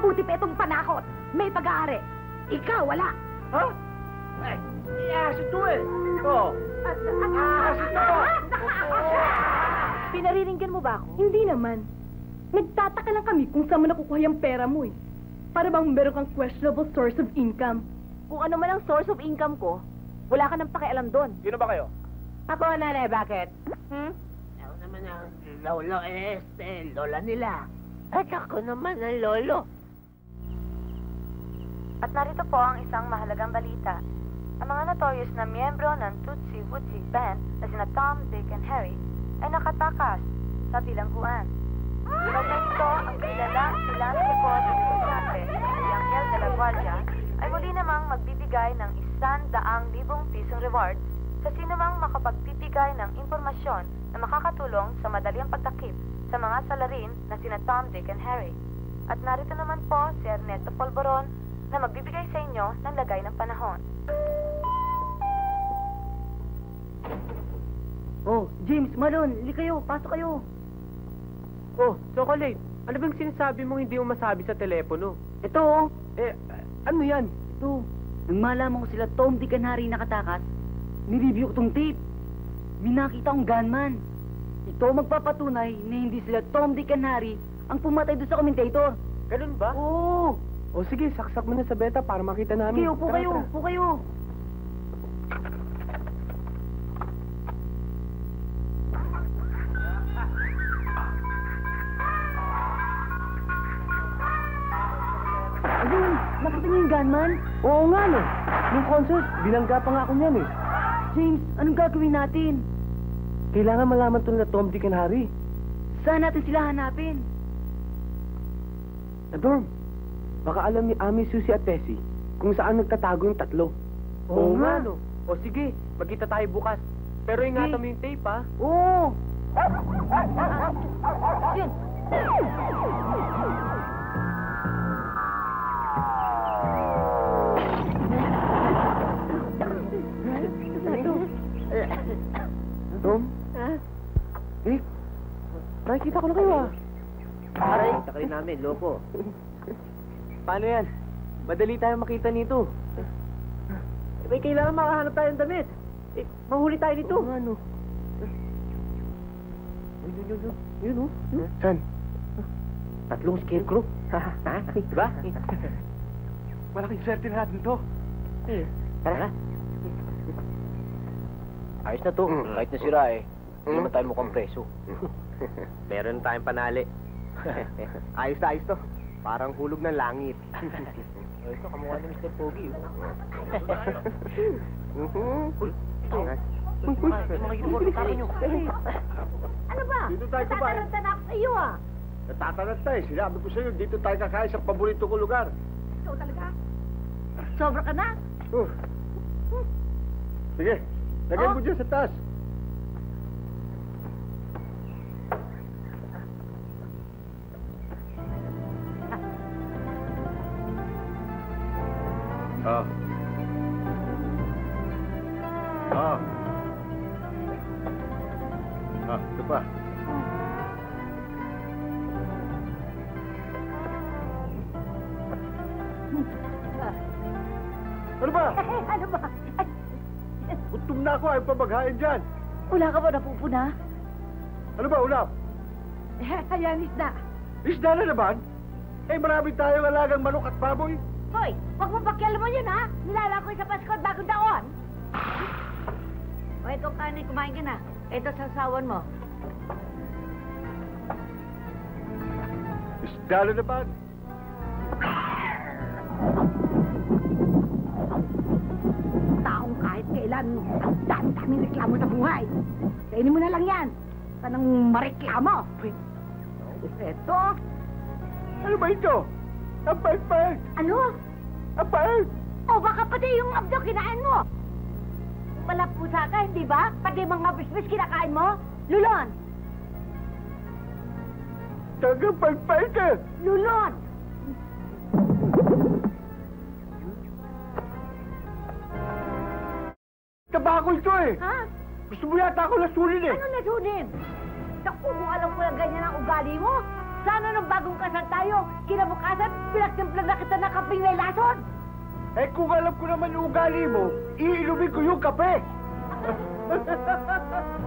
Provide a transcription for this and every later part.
Mabuti pa itong panakot. May pag-aari. Ikaw, wala. Ha? Eh, si to eh. Oh. Si to. Pinariringgan mo ba ako? Hindi naman. Nagtataka lang kami kung saan mo nakukuha yung pera mo eh. Para bang meron kang questionable source of income. Kung ano man ang source of income ko, wala ka nang pakialam doon. Sino ba kayo? Ako, nanay, bakit? Ako naman ang lolo, lola nila. At ako naman ang lolo. At narito po ang isang mahalagang balita. Ang mga notorious na miyembro ng Tootsie Wootsie Band na sina Tom, Dick, and Harry ay nakatakas sa bilangguan. Ginagay nito ang kilalang report ng estudyante si Angel de la Guardia ay muli namang magbibigay ng 100,000 pisong reward sa sino mang makapagbibigay ng impormasyon na makakatulong sa madaling pagtakip sa mga salarin na sina Tom, Dick, and Harry. At narito naman po si Ernesto Polvoron na magbibigay sa inyo ng lagay ng panahon. Oh, James, Malon, hindi kayo. Pasok kayo. Oh, Chocolate. Ano bang sinasabi mong hindi mo masabi sa telepono? Ito, Ano yan? ito. Nang malaman ko sila Tom, Dick, and Harry nakatakas, nireview ko tong tape. May nakita akong gunman. Ito magpapatunay na hindi sila Tom, Dick, and Harry ang pumatay doon sa commentator. Ganun ba? Oo. O sige, saksak mo na sa beta para makita namin. Sige, upo Tara, kayo, tara. upo kayo. Ayun, nakita niyo yung gunman? Oo nga no. Nung concert, binangga pa nga ako niyan eh. James, anong gagawin natin? Kailangan malaman to na Tom, Dick, and Harry. Saan natin sila hanapin? Dorm, baka alam ni Ami, Susie at Tessie kung saan nagtatago yung tatlo. Oo nga. no. O sige, magkita tayo bukas. Pero ingatan mo yung tape ha. Oo. Yun. Tom? Nakikita ko na kayo ah. Aray, sakali namin, loko. Paano yan? Madali tayo makita nito. May kailangan makahanap tayo ng damit. Mahuli tayo nito. Oo nga, no. Yun, oh. Saan? Tatlong scarecrow. Ha? Diba? Malaking swerte na natin to. Tara. Ayos na to. Kahit nasira eh. Hindi naman tayo mukhang preso. Meron tayong panali. Ayos to. Parang hulog ng langit. Ito, kamukha ni Mr. Pogi. Mga uniforme sa inyo. Ano ba? Dito tayo kumain. Tataranta na ako sa iyo ah. Natatanat tayo. Sinabi ko sa'yo, dito tayo kakain sa paborito ko lugar. Ikaw talaga? Sobra ka na? Sige, lagay mo dyan sa taas. Ito pa. Ano ba? Ano ba? Gutom na ako, ayaw pa maghain dyan. Wala ka ba napupuna? Ano ba, ulam? Ayan, isda. Isda na naman? Eh, marami tayong alagang manok at baboy. Hoy, huwag mo pakialam mo yun ha. Nilala ko sa Pasko at Bagong Taon. O, itong kanin, kumain ka na. Ito sa sawan mo. Isda na naman. Taong kahit kailan, dami-daming reklamo sa buhay. Kainin mo na lang yan. Tanang mareklamo. Ito. Ano ba ito? Ang pait-pait! Ano? Ang pait! O baka pati yung abdo kinain mo. Wala pusa ka, hindi ba? Pati mga bisbis kinakain mo? Lulon! Tagang pait-pait eh! Lulon! Tabako ito eh! Ha? Gusto mo yata ako lasunin eh! Ano nasunin? Naku, kung alam ko yung ganyan ang ugali mo, sana nung bago bagong kasal tayo, kinabukasan, pinagtimplan na kita ng kaping na lason. Eh kung alam ko naman yung ugali mo, iinumin ko yung kape.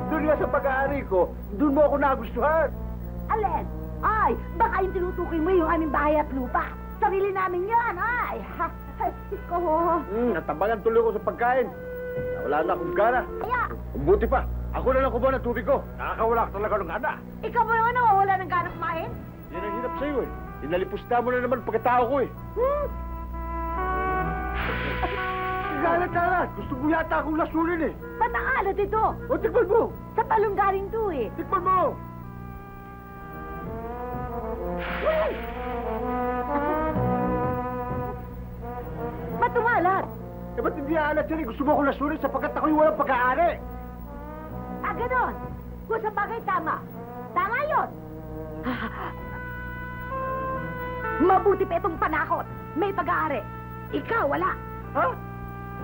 Doon nga sa pag-aari ko, doon mo ako nagustuhan. Alin? Ay, baka yung tinutukoy mo yung aming bahay at lupa. Sarili namin yan, ay. Ko. Natabangan tuloy ko sa pagkain. Wala na akong gana. Kaya, Buti pa, ako na lang kumuha ng tubig ko. Nakakawala ka talaga ng gana. ikaw mo naman nawawala ng ganang kumain? Yan ang hirap sa'yo eh. Inalipusta mo na naman pagkatao ko eh. Galat. Gusto mo yata akong lasunin eh. Ba't ang alat ito? O, tikman mo. Sa talong galing to eh. Tikman mo. Ba't umalat? Eh, ba't hindi aalat yan eh? Gusto mo akong lasunin sapagkat ako'y walang pag-aari. Ah, ganon. Kung sa bagay tama. Tama yun. Mabuti pa itong panakot. May pag-aari. Ikaw, wala. Ha?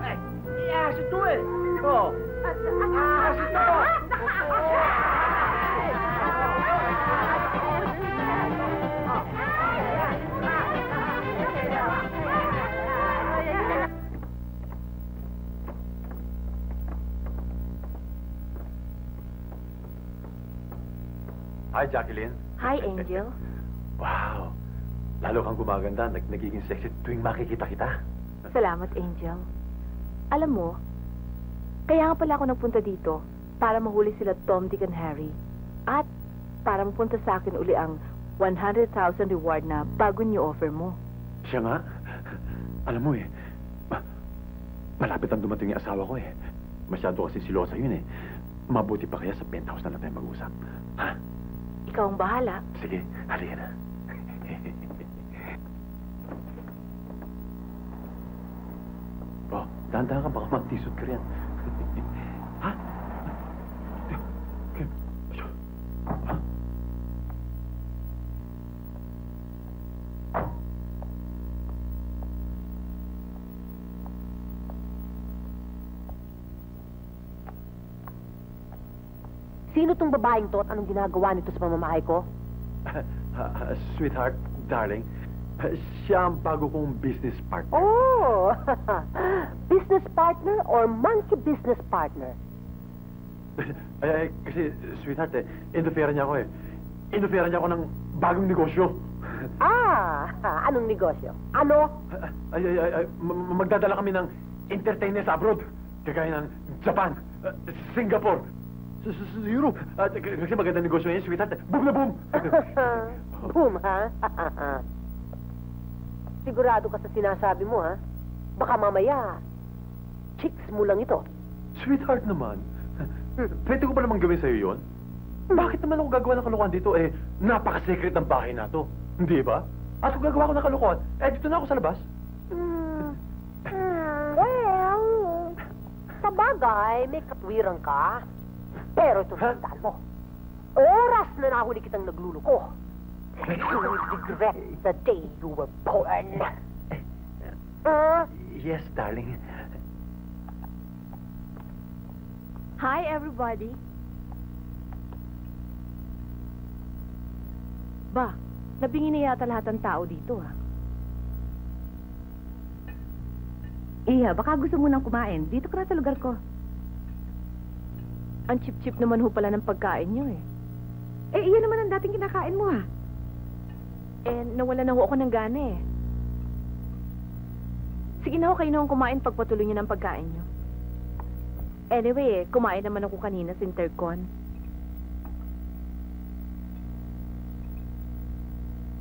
Eh, iahas ito eh. Oo. Ahas ito. Hi, Jacqueline. Hi, Angel. Wow. Lalo kang gumaganda. Nagiging sexy tuwing makikita kita. Salamat, Angel. Alam mo, kaya nga pala ako nagpunta dito para mahuli sila Tom, Dick, and Harry. At para mapunta sa akin uli ang 100,000 reward na bago niyo offer mo. Siya nga. Alam mo eh, malapit ang dumating yung asawa ko eh. Masyado kasi silosa yun eh. Mabuti pa kaya sa penthouse na lang tayo mag-usap. Ha? Ikaw ang bahala. Sige, halika na. Oh, dahan-dahan ka, baka magtisod ka rin. Ha? Ha? Sino tong babaeng to at anong ginagawa nito sa pamamahay ko? Sweetheart, darling, siya ang bago kong business partner. Oh! Business partner or monkey business partner? Kasi, sweetheart, interfere niya ako eh. Interfere niya ako ng bagong negosyo. Anong negosyo? Ano? Magdadala kami ng entertainers abroad. Kagaya ng Japan, Singapore, Europe. Kasi maganda negosyo yan, sweetheart. Boom na boom! Boom, ha? Sigurado ka sa sinasabi mo, ha? Baka mamaya, chicks mo lang ito. Sweetheart naman. Pwede ko pa naman gawin sa'yo yun? Bakit naman ako gagawa ng kalokohan dito? Napaka-secret ng bahay na to. Hindi ba? At kung gagawa ko ng kalokohan, dito na ako sa labas. Well, sa bagay, may katwiran ka. Pero ito tandaan mo. Oras na nahuli kitang nagluluko. You will regret the day you were born. Yes, darling. Hi, everybody. Ba, nabingi na yata lahat ng tao dito, ha? Iha, baka gusto mo nang kumain. Dito ka na sa lugar ko. Ang chip-chip naman ho pala ng pagkain niyo, eh. Iyan naman ang dating kinakain mo, ha? Nawala na ho ako ng gana, eh. Sige na ho, kayo na ho kumain pagpatuloy niyo ng pagkain niyo. Anyway, kumain naman ako kanina sa Intercon.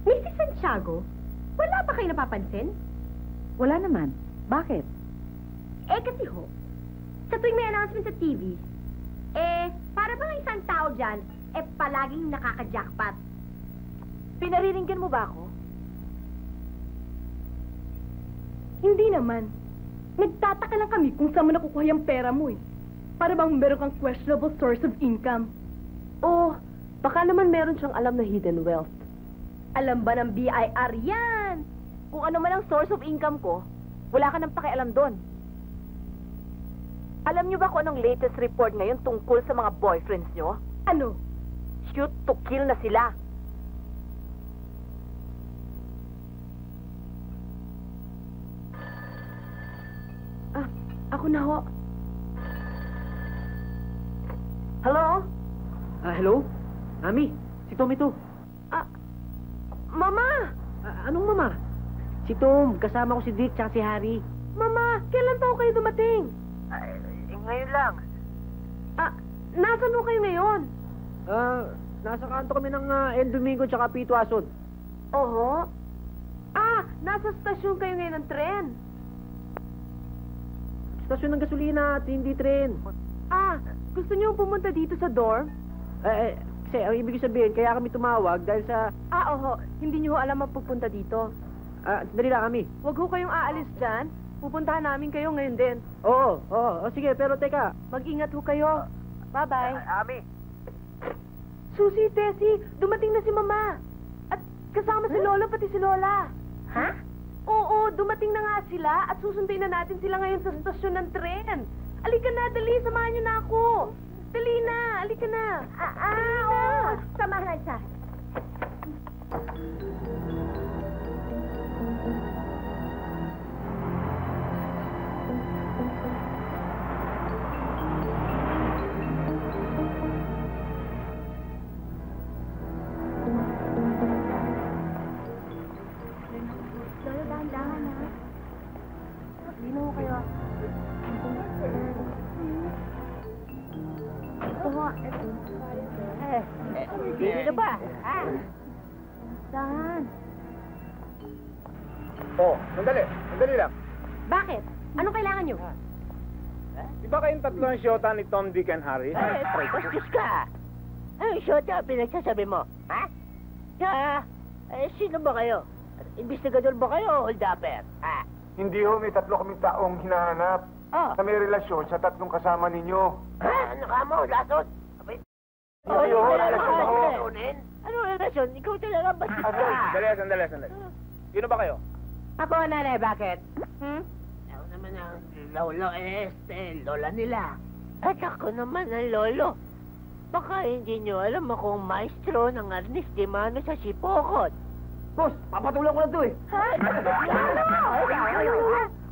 Mrs. Santiago, wala ba kayo napapansin? Wala naman. Bakit? Kasi ho, sa tuwing may announcement sa TV, para bang isang tao dyan, palaging nakaka-jackpot. Pinariringgan mo ba ako? Hindi naman. Nagtataka lang kami kung saan mo nakukuha yung pera mo, eh. Para bang meron kang questionable source of income. Oh, baka naman meron siyang alam na hidden wealth. Alam ba ng BIR yan? Kung ano man ang source of income ko, wala ka nang pakialam doon. Alam niyo ba kung anong latest report ngayon tungkol sa mga boyfriends niyo? Ano? Shoot to kill na sila. na ho. Hello? Hello? Mami, si Tom ito. Mama! Anong mama? Si Tom, kasama ko si Dick tsaka si Harry. Mama, kailan pa kayo dumating? Ngayon lang. Nasaan ho kayo ngayon? Nasa kanto kami ng El Domingo tsaka Pito Ason. Oho. Nasa stasyon kayo ngayon ng tren. Stasyon ng gasolina at hindi tren. Gusto niyo pumunta dito sa dorm? Kasi ang ibig sabihin, kaya kami tumawag dahil sa... Oho. Hindi niyo ho alam ang pupunta dito. Sandali lang kami. Huwag ho kayong aalis dyan. Pupuntahan namin kayo ngayon din. Oo. Sige, pero teka. Mag-ingat ho kayo. Bye-bye. Ami. Susie, Tessie, dumating na si Mama. At kasama si Lolo pati si Lola. Ha? Oo, dumating na nga sila at susundin na natin sila ngayon sa stasyon ng tren. Alika na, dali, samahan niyo na ako. Dali na, alika na. Oo. Samahan na siya. Lolo, dahan-dahan ha. Lino kayo. Ito ho. Hindi na ba? Dahan. Sandali lang. Bakit? Anong kailangan nyo? Di ba kayong tatlo ang siyota ni Tom, Dick, and Harry? Bastos ka. Ano siyota pinagsasabi mo? Ha? Sino ba kayo? Investigador ba kayo o hold-upper? Hindi ho, may tatlo kaming taong hinahanap na may relasyon sa tatlong kasama ninyo. Ano ka mo, lason? Hindi ho, relasyon ho. Ano relasyon? Ikaw talaga bastos ka. Sandali. Sino ba kayo? Ako, nanay, bakit? Ako naman ang lolo, lola nila. At ako naman ang lolo. Baka hindi nyo alam akong maestro ng Arnis de Mano sa Sipokot. Boss, papatulang ko na to eh.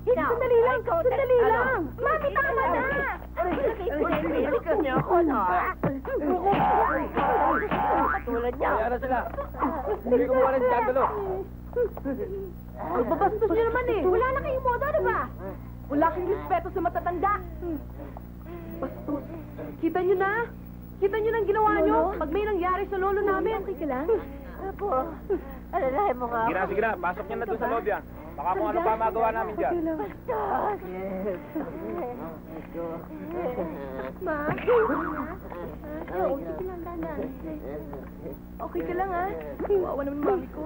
Sandali lang, sandali lang. Mami, tama na. Ikaw niyo ako, no? Katulad niya. Kaya na sila. Hindi ko mawala ng skandalo. Babastos nyo naman eh. Wala na kayong modo, di ba? Wala kang respeto sa matatanda. Bastos. Kita nyo na? Kita nyo na ang ginawa nyo? Pag may nangyari sa lolo namin. Okay ka lang? Apo, alalahin mo nga ako. Sige na. Pasok niya na doon sa loob yan. Baka kung ano pa magawa namin dyan. Bastos. Ma? Okay ka lang, Dana. Okay ka lang, ha? Wawa naman mami ko.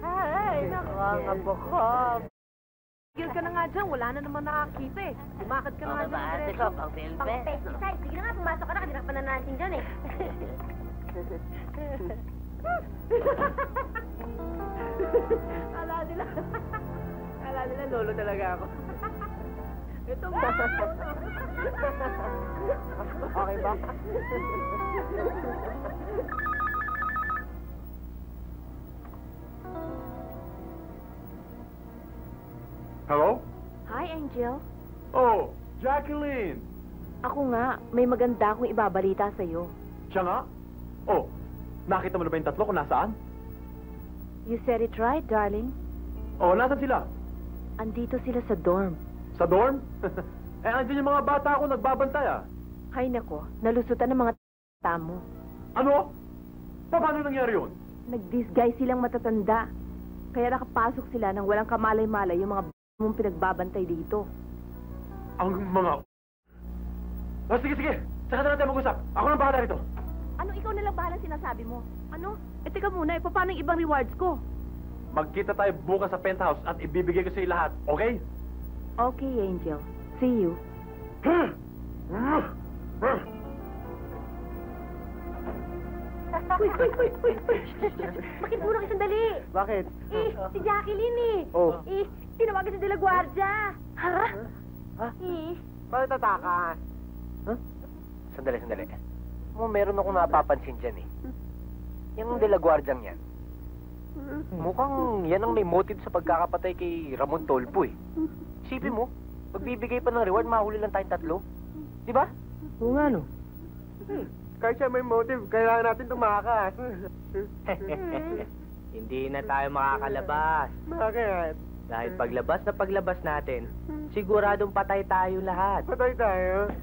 Ay, nakakabukog. Tigil ka na nga dyan, wala na naman nakakita eh. Lumakad ka na nga dyan diretso. Pang-pesticide. Sige na nga, pumasok ka na. Kanina ka pa na natin dyan eh. Kala nila lolo talaga ako. Ito ba? Okay ba? Hello? Hi, Angel. Oh, Jacqueline! Ako nga, may maganda akong ibabalita sa'yo. Siya nga? Oh, nakita mo na ba yung tatlo kung nasaan? You said it right, darling. Oh, nasan sila? Andito sila sa dorm. Sa dorm? Andyan yung mga bata ako nagbabantay ah. Hay nako, nalusutan ng mga tamo. Ano? Paano nangyari yun? Nag-disguise silang matatanda. Kaya nakapasok sila nang walang kamalay-malay yung mga mong pinagbabantay dito. Ang mga... Oh, sige. Saka na natin mag-usap. Ako nang bahala rito. Ano, ikaw na lang bahalang sinasabi mo? Ano? Teka muna, paano yung ibang rewards ko? Magkita tayo bukas sa penthouse at ibibigay ko sa iyo lahat, okay? Okay, Angel. See you. Uy! Bakit muna kayo sandali? Bakit? Si Jacqueline eh. Oh. Tinawagan si De La Guardia. Ha? Bakit tataka? Sandali. Meron akong napapansin dyan eh. Yung De La Guardiang yan. Mukhang yan ang may motive sa pagkakapatay kay Ramon Tolpo eh. Isipin mo, magbibigay pa ng reward, mahuli lang tayong 3. Di ba? Oo nga, no? Kahit siya may motive, kailangan natin tumakas. Hindi na tayo makakalabas. Bakit? Dahil paglabas natin, siguradong patay tayo lahat. Patay tayo?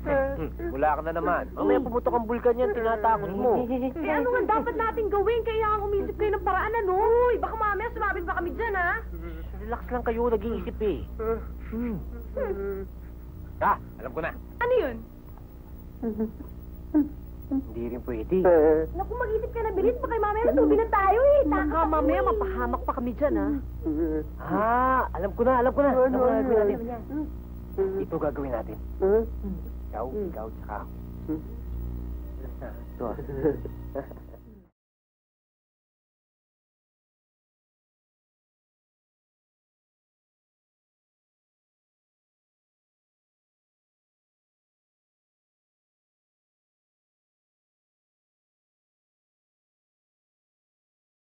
Wala ka na naman. Mamaya pumutok ang bulkan yan, tinatakot mo. Eh ano nga dapat natin gawin? Kailangan umisip kayo ng paraan, ano? Uy, baka mamaya sumabing pa kami dyan, ha? Relax lang kayo, nag-iisip eh. Alam ko na. Ano yun? Hindi rin pwede. Naku, mag-isip ka na bilis. Baka mamaya matubig na tayo, eh. Baka mamaya mapahamak pa kami dyan, ha? Alam ko na. Alam ko na gagawin natin. Ito gagawin natin. Ikaw, tsaka ako. Ito.